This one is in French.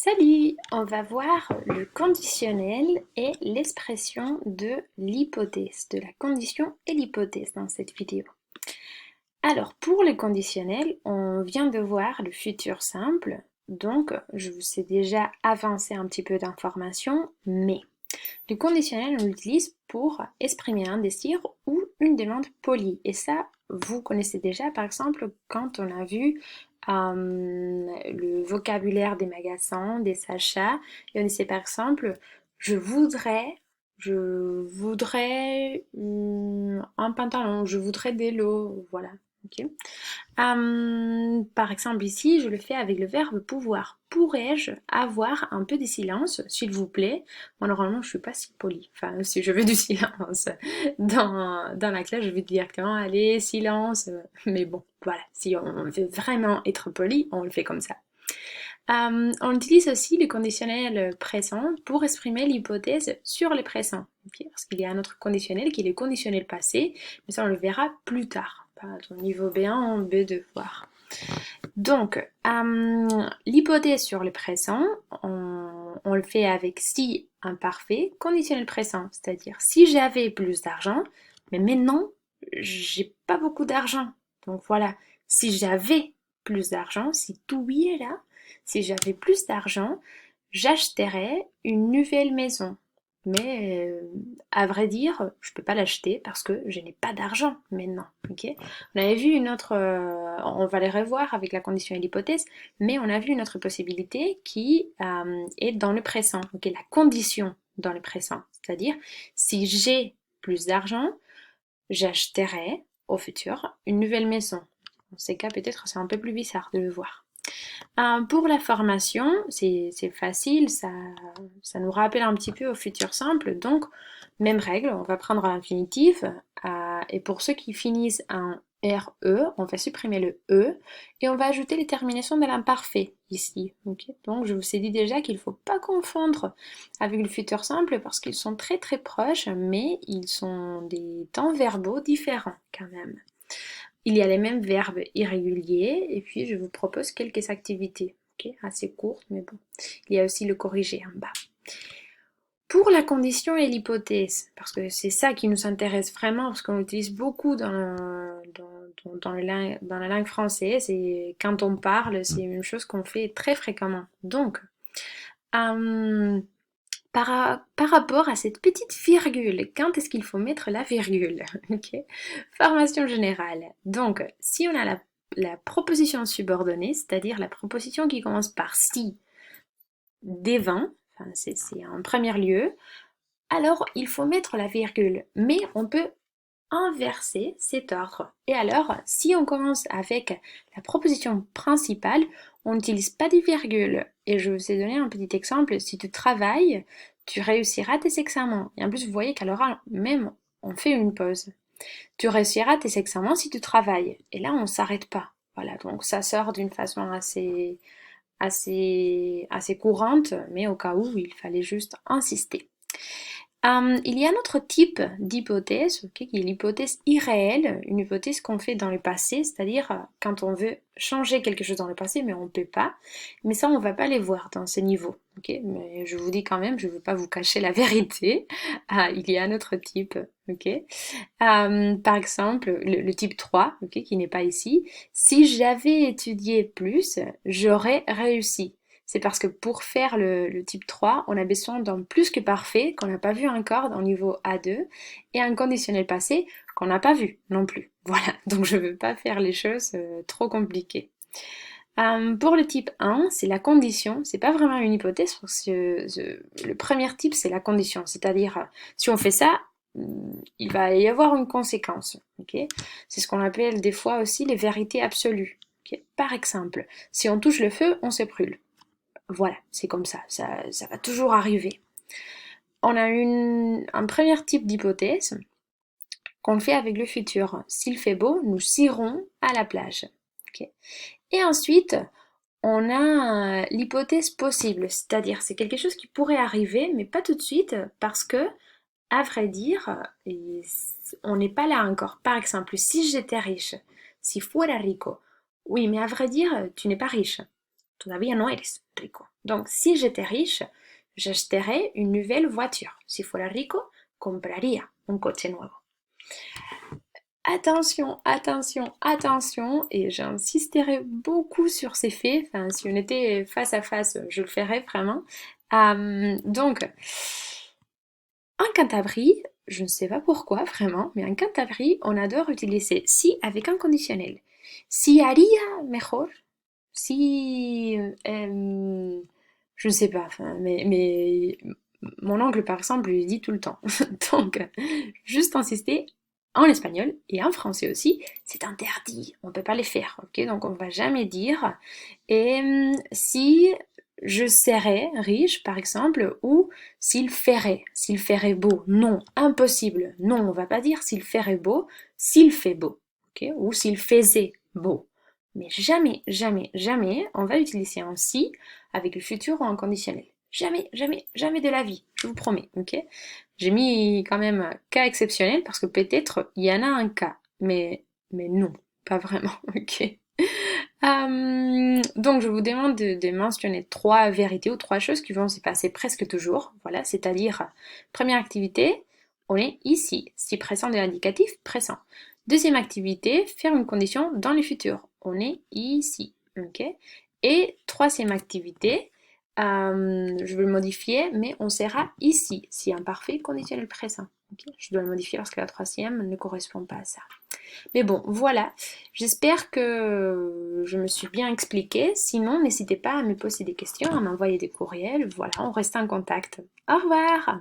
Salut! On va voir le conditionnel et l'expression de l'hypothèse, de la condition et l'hypothèse dans cette vidéo. Alors, pour le conditionnel, on vient de voir le futur simple, donc je vous ai déjà avancé un petit peu d'informations, mais le conditionnel, on l'utilise pour exprimer un désir ou une demande polie. Et ça, vous connaissez déjà, par exemple, quand on a vu le vocabulaire des magasins, des achats, et on disait par exemple, je voudrais un pantalon, je voudrais des lots, voilà. Ok. Par exemple, ici, je le fais avec le verbe pouvoir. Pourrais-je avoir un peu de silence, s'il vous plaît? Bon, normalement, je suis pas si polie. Enfin, si je veux du silence dans la classe, je vais directement aller, silence. Mais bon, voilà. Si on veut vraiment être poli, on le fait comme ça. On utilise aussi le conditionnel présent pour exprimer l'hypothèse sur le présent. Ok. Parce qu'il y a un autre conditionnel qui est le conditionnel passé, mais ça on le verra plus tard, pas au niveau B1 ou B2, voire. Donc, l'hypothèse sur le présent, on le fait avec si imparfait, conditionnel présent, c'est-à-dire si j'avais plus d'argent, mais maintenant, j'ai pas beaucoup d'argent. Donc voilà, si j'avais plus d'argent, si tout y est là, si j'avais plus d'argent, j'achèterais une nouvelle maison. Mais à vrai dire, je peux pas l'acheter parce que je n'ai pas d'argent maintenant. Ok. On avait vu une autre, on va les revoir avec la condition et l'hypothèse, mais on a vu une autre possibilité qui est dans le présent. Ok, la condition dans le présent, c'est-à-dire si j'ai plus d'argent, j'achèterai au futur une nouvelle maison. Dans ces cas, peut-être c'est un peu plus bizarre de le voir. Pour la formation, c'est facile, ça nous rappelle un petit peu au futur simple. Donc, même règle, on va prendre l'infinitif. Et pour ceux qui finissent un RE, on va supprimer le E et on va ajouter les terminaisons de l'imparfait ici. Okay. Donc, je vous ai dit déjà qu'il ne faut pas confondre avec le futur simple parce qu'ils sont très très proches, mais ils sont des temps verbaux différents quand même. Il y a les mêmes verbes irréguliers et puis je vous propose quelques activités, ok, assez courtes, mais bon. Il y a aussi le corrigé en bas. Pour la condition et l'hypothèse, parce que c'est ça qui nous intéresse vraiment, parce qu'on l'utilise beaucoup dans la langue française et quand on parle, c'est une chose qu'on fait très fréquemment. Donc, euh, par rapport à cette petite virgule, quand est-ce qu'il faut mettre la virgule? Ok. Formation générale. Donc, si on a la proposition subordonnée, c'est-à-dire la proposition qui commence par si des 20, enfin, c'est en premier lieu, alors il faut mettre la virgule. Mais on peut inverser cet ordre. Et alors, si on commence avec la proposition principale, on n'utilise pas de virgule. Et je vous ai donné un petit exemple. Si tu travailles, tu réussiras tes examens. Et en plus, vous voyez qu'à l'oral, même, on fait une pause. Tu réussiras tes examens si tu travailles. Et là, on ne s'arrête pas. Voilà, donc ça sort d'une façon assez courante, mais au cas où, il fallait juste insister. Il y a un autre type d'hypothèse, ok, qui est l'hypothèse irréelle, une hypothèse qu'on fait dans le passé, c'est-à-dire quand on veut changer quelque chose dans le passé, mais on ne peut pas. Mais ça, on ne va pas les voir dans ce niveau. Ok, mais je vous dis quand même, je ne veux pas vous cacher la vérité. Il y a un autre type. Ok. Par exemple, le type 3, ok, qui n'est pas ici. Si j'avais étudié plus, j'aurais réussi. C'est parce que pour faire le type 3, on a besoin d'un plus que parfait qu'on n'a pas vu encore dans le niveau A2 et un conditionnel passé qu'on n'a pas vu non plus. Voilà, donc je ne veux pas faire les choses trop compliquées. Pour le type 1, c'est la condition, c'est pas vraiment une hypothèse parce que le premier type c'est la condition, c'est-à-dire si on fait ça, il va y avoir une conséquence. Okay, c'est ce qu'on appelle des fois aussi les vérités absolues. Okay, par exemple, si on touche le feu, on se brûle. Voilà, c'est comme ça va toujours arriver. On a un premier type d'hypothèse qu'on fait avec le futur. S'il fait beau, nous irons à la plage. Okay. Et ensuite, on a l'hypothèse possible, c'est-à-dire c'est quelque chose qui pourrait arriver, mais pas tout de suite, parce que, à vrai dire, on n'est pas là encore. Par exemple, si j'étais riche, si fuera rico, oui, mais à vrai dire, tu n'es pas riche. Todavía no eres rico. Donc, si j'étais riche, j'achèterais une nouvelle voiture. Si fuera rico, compraría un coche nuevo. Attention, attention, attention, et j'insisterai beaucoup sur ces faits. Enfin, si on était face à face, je le ferais vraiment. Donc, en Cantabrie, je ne sais pas pourquoi vraiment, mais en Cantabrie, on adore utiliser si avec un conditionnel. Si haría mejor, si, je ne sais pas, enfin, mais mon oncle par exemple lui dit tout le temps. Donc, juste insister en espagnol et en français aussi, c'est interdit, on ne peut pas les faire, ok? Donc on ne va jamais dire. Et si je serais riche par exemple, ou s'il ferait beau, non, impossible, non, on va pas dire s'il ferait beau, s'il fait beau, ok? Ou s'il faisait beau. Mais jamais, jamais, jamais, on va utiliser un si avec le futur ou un conditionnel. Jamais, jamais, jamais de la vie, je vous promets, ok? J'ai mis quand même un cas exceptionnel parce que peut-être il y en a un cas, mais non, pas vraiment, ok? Donc je vous demande de mentionner trois vérités ou trois choses qui vont se passer presque toujours, voilà, c'est-à-dire, première activité, on est ici, si présent de l'indicatif, présent. Deuxième activité, faire une condition dans le futur, on est ici, ok? Et troisième activité, je vais le modifier, mais on sera ici, si imparfait, conditionnel présent. Okay, je dois le modifier parce que la troisième ne correspond pas à ça. Mais bon, voilà. J'espère que je me suis bien expliquée. Sinon, n'hésitez pas à me poser des questions, à m'envoyer des courriels. Voilà, on reste en contact. Au revoir!